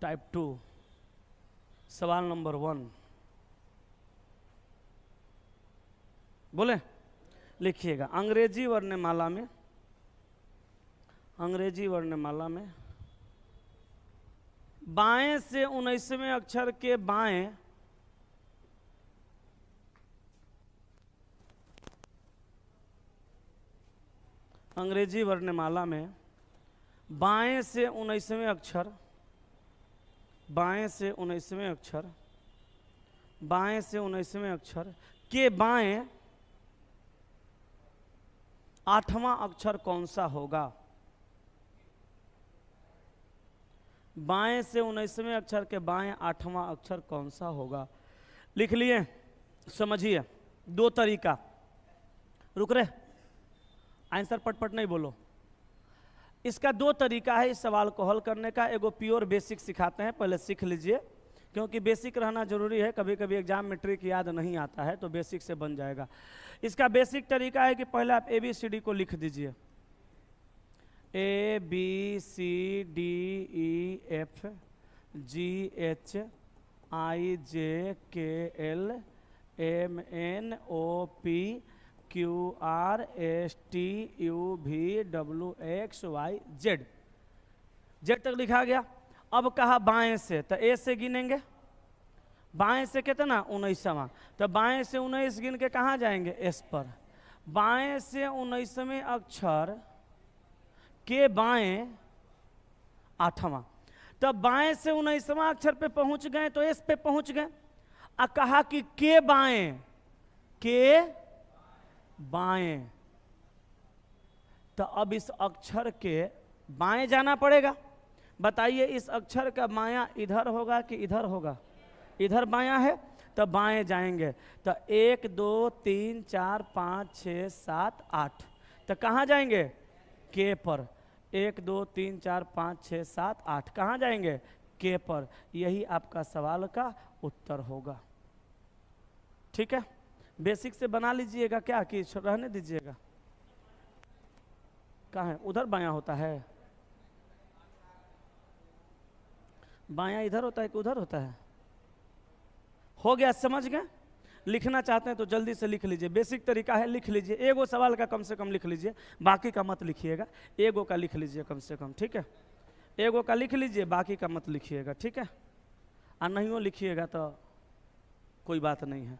Type 2 सवाल number 1 बोले, लिखिएगा। अंग्रेजी वर्णमाला में, अंग्रेजी वर्णमाला में बाएं से 19वें अक्षर के बाएं अंग्रेजी वर्णमाला में बाएं से 19वें अक्षर, बाएं से 19वें अक्षर, बाएं से 19वें अक्षर के बाएं 8वां अक्षर कौन सा होगा? बाएं से 19वें अक्षर के बाएं 8वां अक्षर कौन सा होगा? लिख लिए, समझिए। दो तरीका, रुक रहे, आंसर पटपट नहीं बोलो। इसका दो तरीका है इस सवाल को हल करने का। एगो प्योर बेसिक सिखाते हैं, पहले सीख लीजिए, क्योंकि बेसिक रहना जरूरी है। कभी कभी एग्जाम में ट्रिक याद नहीं आता है तो बेसिक से बन जाएगा। इसका बेसिक तरीका है कि पहले आप ABCD को लिख दीजिए। ABCDEFGHIJKLMNOPQRSTUVWXYZ, जेड तक लिखा गया। अब कहा बाएं से, तो ए से गिनेंगे। बाएं से कितना? 19वां। तो बाएं से 19 गिन के कहाँ जाएंगे? एस पर। बाएं से 19वें अक्षर के बाएं 8वां। तो बाएं से 19वां अक्षर पे पहुंच गए तो एस पे पहुंच गए। आ कहा कि के बाएं, के बाएं, तो अब इस अक्षर के बाएं जाना पड़ेगा। बताइए, इस अक्षर का बायां इधर होगा कि इधर होगा? इधर बायां है, तो बाएं जाएंगे। तो 1 2 3 4 5 6 7 8, तो कहाँ जाएंगे? के पर। 1 2 3 4 5 6 7 8 कहाँ जाएंगे? के पर। यही आपका सवाल का उत्तर होगा। ठीक है, बेसिक से बना लीजिएगा क्या, कि रहने दीजिएगा? कहाँ है? उधर बायां होता है? बायां इधर होता है कि उधर होता है? हो गया, समझ गए? लिखना चाहते हैं तो जल्दी से लिख लीजिए। बेसिक तरीका है, लिख लीजिए। एगो सवाल का कम से कम लिख लीजिए, बाकी का मत लिखिएगा। एगो का लिख लीजिए कम से कम, ठीक है? एगो का लिख लीजिए, बाकी का मत लिखिएगा, ठीक है? और नहीं लिखिएगा तो कोई बात नहीं है।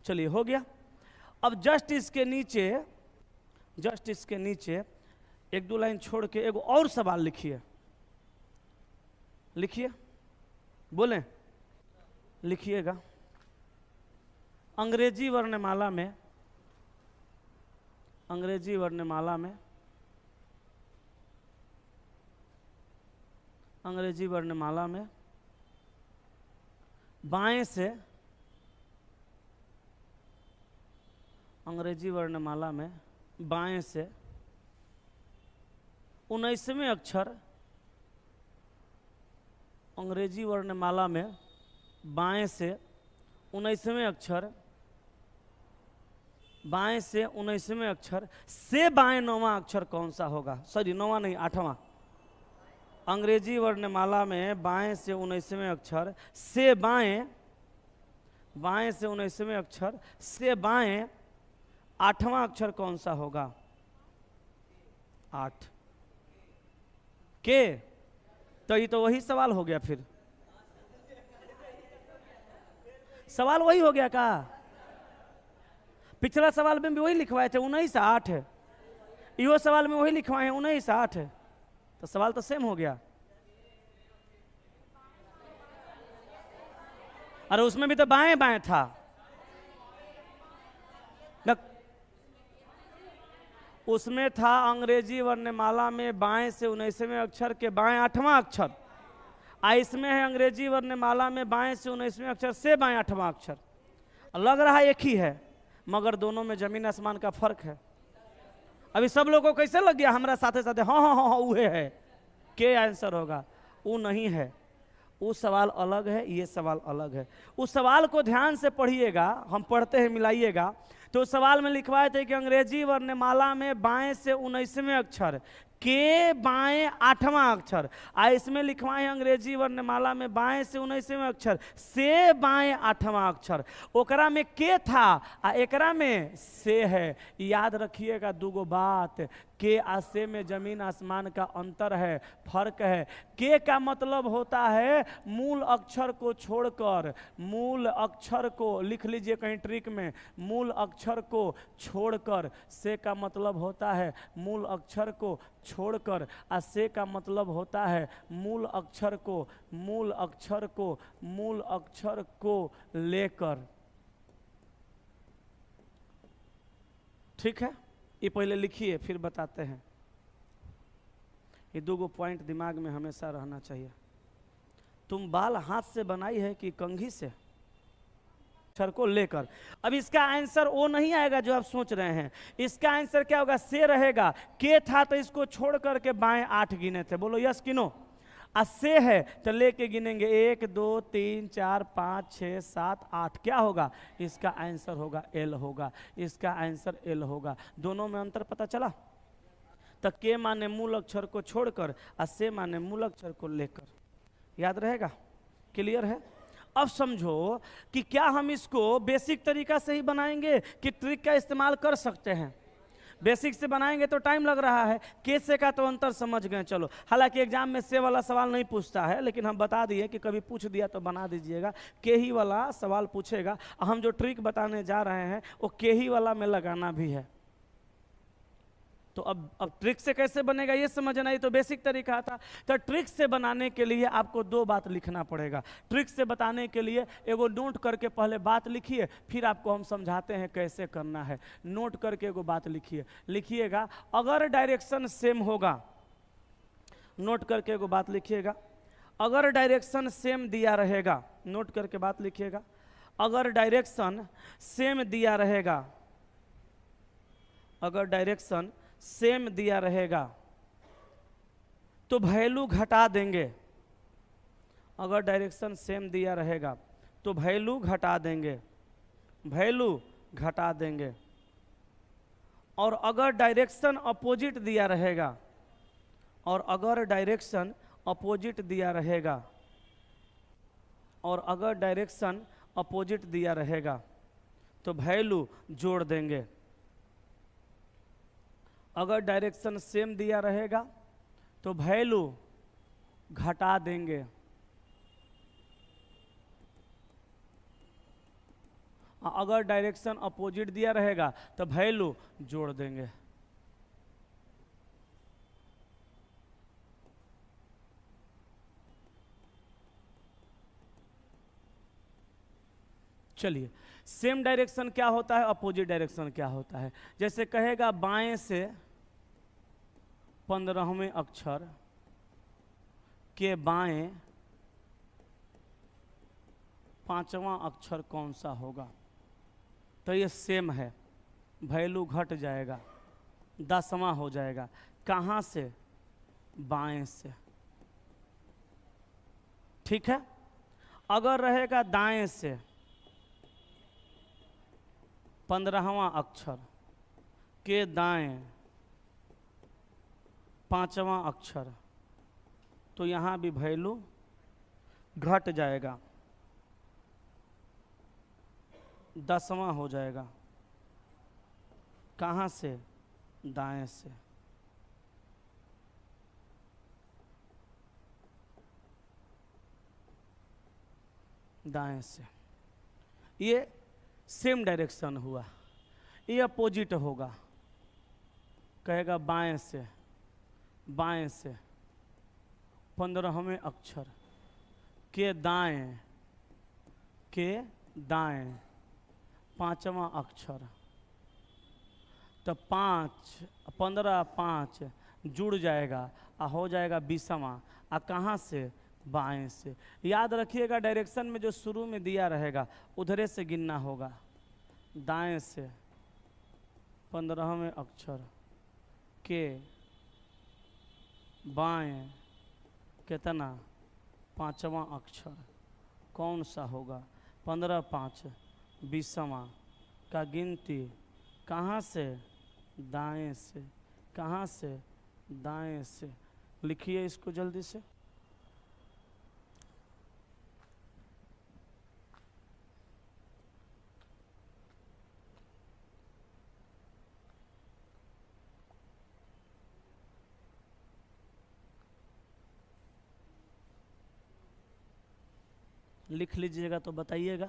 चलिए, हो गया। अब जस्ट इसके नीचे, जस्ट इसके नीचे 1-2 लाइन छोड़ के एगो और सवाल लिखिए। लिखिए, बोलें, लिखिएगा। अंग्रेजी वर्णमाला में, अंग्रेजी वर्णमाला में, अंग्रेजी वर्णमाला में बाएं से, अंग्रेजी वर्णमाला में बाएं से 19वें अक्षर, अंग्रेजी वर्णमाला में बाएं से 19वें अक्षर, बाएं से 19वें अक्षर से बाएं 9वां अक्षर कौन सा होगा? सॉरी, 9वां नहीं, 8वां। अंग्रेजी वर्णमाला में बाएं से 19वें अक्षर से बाएं, बाएं से 19वें अक्षर से बाएं 8वां अक्षर कौन सा होगा? 8। के, तो ये तो वही सवाल हो गया। फिर सवाल वही हो गया का? पिछला सवाल में भी वही लिखवाए थे 19 8 है, यो सवाल में वही लिखवाए हैं 19 8 है, तो सवाल तो सेम हो गया। अरे उसमें भी तो बाएं बाएं था। उसमें था अंग्रेजी वर्णमाला में बाएं से 19वें अक्षर के बाएं 8वां अक्षर। इसमें है अंग्रेजी वर्णमाला में बाएं से 19वें अक्षर से बाएं 8वां अक्षर। लग रहा एक ही है, मगर दोनों में जमीन आसमान का फर्क है। अभी सब लोगों को कैसे लग गया? हमारा साथे साथे हाँ हाँ हाँ हाँ वो है, के आंसर होगा? वो नहीं है, वो सवाल अलग है, ये सवाल अलग है। उस सवाल को ध्यान से पढ़िएगा, हम पढ़ते हैं, मिलाइएगा। तो सवाल में लिखवाए थे कि अंग्रेजी वर्णमाला में बाएं से 19वें अक्षर के बाएं 8वां अक्षर, आ इसमें लिखवाए अंग्रेजी वर्णमाला में बाएं से 19वें अक्षर, से बाएं 8वां अक्षर, ओकरा में के था आ एकरा में से है। याद रखिएगा दूगो बात, के आ से में जमीन आसमान का अंतर है, फर्क है। के का मतलब होता है मूल अक्षर को छोड़कर, मूल अक्षर को लिख लीजिए कहीं ट्रिक में, मूल अक्षर को छोड़कर। से का मतलब होता है मूल अक्षर को छोड़कर, आ से का मतलब होता है मूल अक्षर को, मूल अक्षर को, मूल अक्षर को लेकर। ठीक है, ये पहले लिखिए फिर बताते हैं। ये दो पॉइंट दिमाग में हमेशा रहना चाहिए। तुम बाल हाथ से बनाई है कि कंघी से, अक्षर को लेकर। अब इसका आंसर वो नहीं आएगा जो आप सोच रहे हैं। इसका आंसर क्या होगा, से रहेगा। के था तो इसको छोड़ करके बाएं 8 गिने थे, बोलो यस कि नो। आ से है तो लेके गिनेंगे 1 2 3 4 5 6 7 8, क्या होगा इसका आंसर होगा एल होगा, इसका आंसर एल होगा। दोनों में अंतर पता चला। तो के माने मूल अक्षर को छोड़कर, आ से माने मूल अक्षर को लेकर। याद रहेगा, क्लियर है। अब समझो कि क्या हम इसको बेसिक तरीका से ही बनाएंगे कि ट्रिक का इस्तेमाल कर सकते हैं। बेसिक से बनाएंगे तो टाइम लग रहा है, के से का तो अंतर समझ गए। चलो, हालांकि एग्जाम में से वाला सवाल नहीं पूछता है, लेकिन हम बता दिए कि कभी पूछ दिया तो बना दीजिएगा। के ही वाला सवाल पूछेगा, हम जो ट्रिक बताने जा रहे हैं वो के ही वाला में लगाना भी है। तो अब ट्रिक से कैसे बनेगा ये समझना, ही तो बेसिक तरीका था। तो ट्रिक से बनाने के लिए आपको दो बात लिखना पड़ेगा। ट्रिक से बताने के लिए एगो नोट करके पहले बात लिखिए, फिर आपको हम समझाते हैं कैसे करना है। नोट करके एगो बात लिखिए, लिखिएगा अगर डायरेक्शन सेम होगा, नोट करके एगो बात लिखिएगा, अगर डायरेक्शन सेम दिया रहेगा, नोट करके बात लिखिएगा, अगर डायरेक्शन सेम दिया रहेगा, अगर डायरेक्शन सेम दिया रहेगा तो वैल्यू घटा देंगे। अगर डायरेक्शन सेम दिया रहेगा तो वैल्यू घटा देंगे, वैल्यू घटा देंगे। और अगर डायरेक्शन अपोजिट दिया रहेगा, और अगर डायरेक्शन अपोजिट दिया रहेगा, और अगर डायरेक्शन अपोजिट दिया रहेगा तो वैल्यू जोड़ देंगे। अगर डायरेक्शन सेम दिया रहेगा तो वैल्यू घटा देंगे। अगर डायरेक्शन अपोजिट दिया रहेगा तो वैल्यू जोड़ देंगे। चलिए, सेम डायरेक्शन क्या होता है, अपोजिट डायरेक्शन क्या होता है। जैसे कहेगा बाएं से 15वें अक्षर के बाएं 5वां अक्षर कौन सा होगा, तो ये सेम है, वैल्यू घट जाएगा, 10वां हो जाएगा। कहाँ से, बाएं से। ठीक है। अगर रहेगा दाएं से 15वां अक्षर के दाएं 5वां अक्षर, तो यहाँ भी वैल्यू घट जाएगा, 10वां हो जाएगा। कहाँ से, दाएं से। दाएं से। ये सेम डायरेक्शन हुआ। ये अपोजिट होगा, कहेगा बाएं से, बाएं से 15वें अक्षर के दाएं, के दाएं 5वां अक्षर, तो 15 5 जुड़ जाएगा आ हो जाएगा 20वां। आ कहाँ से, बाएं से। याद रखिएगा डायरेक्शन में जो शुरू में दिया रहेगा उधरे से गिनना होगा। दाएं से 15वें अक्षर के बाएं कितना, 5वां अक्षर कौन सा होगा, 15 5 20वां का गिनती कहाँ से, दाएं से। कहाँ से, दाएं से, लिखिए इसको जल्दी से। लिख लीजिएगा तो बताइएगा।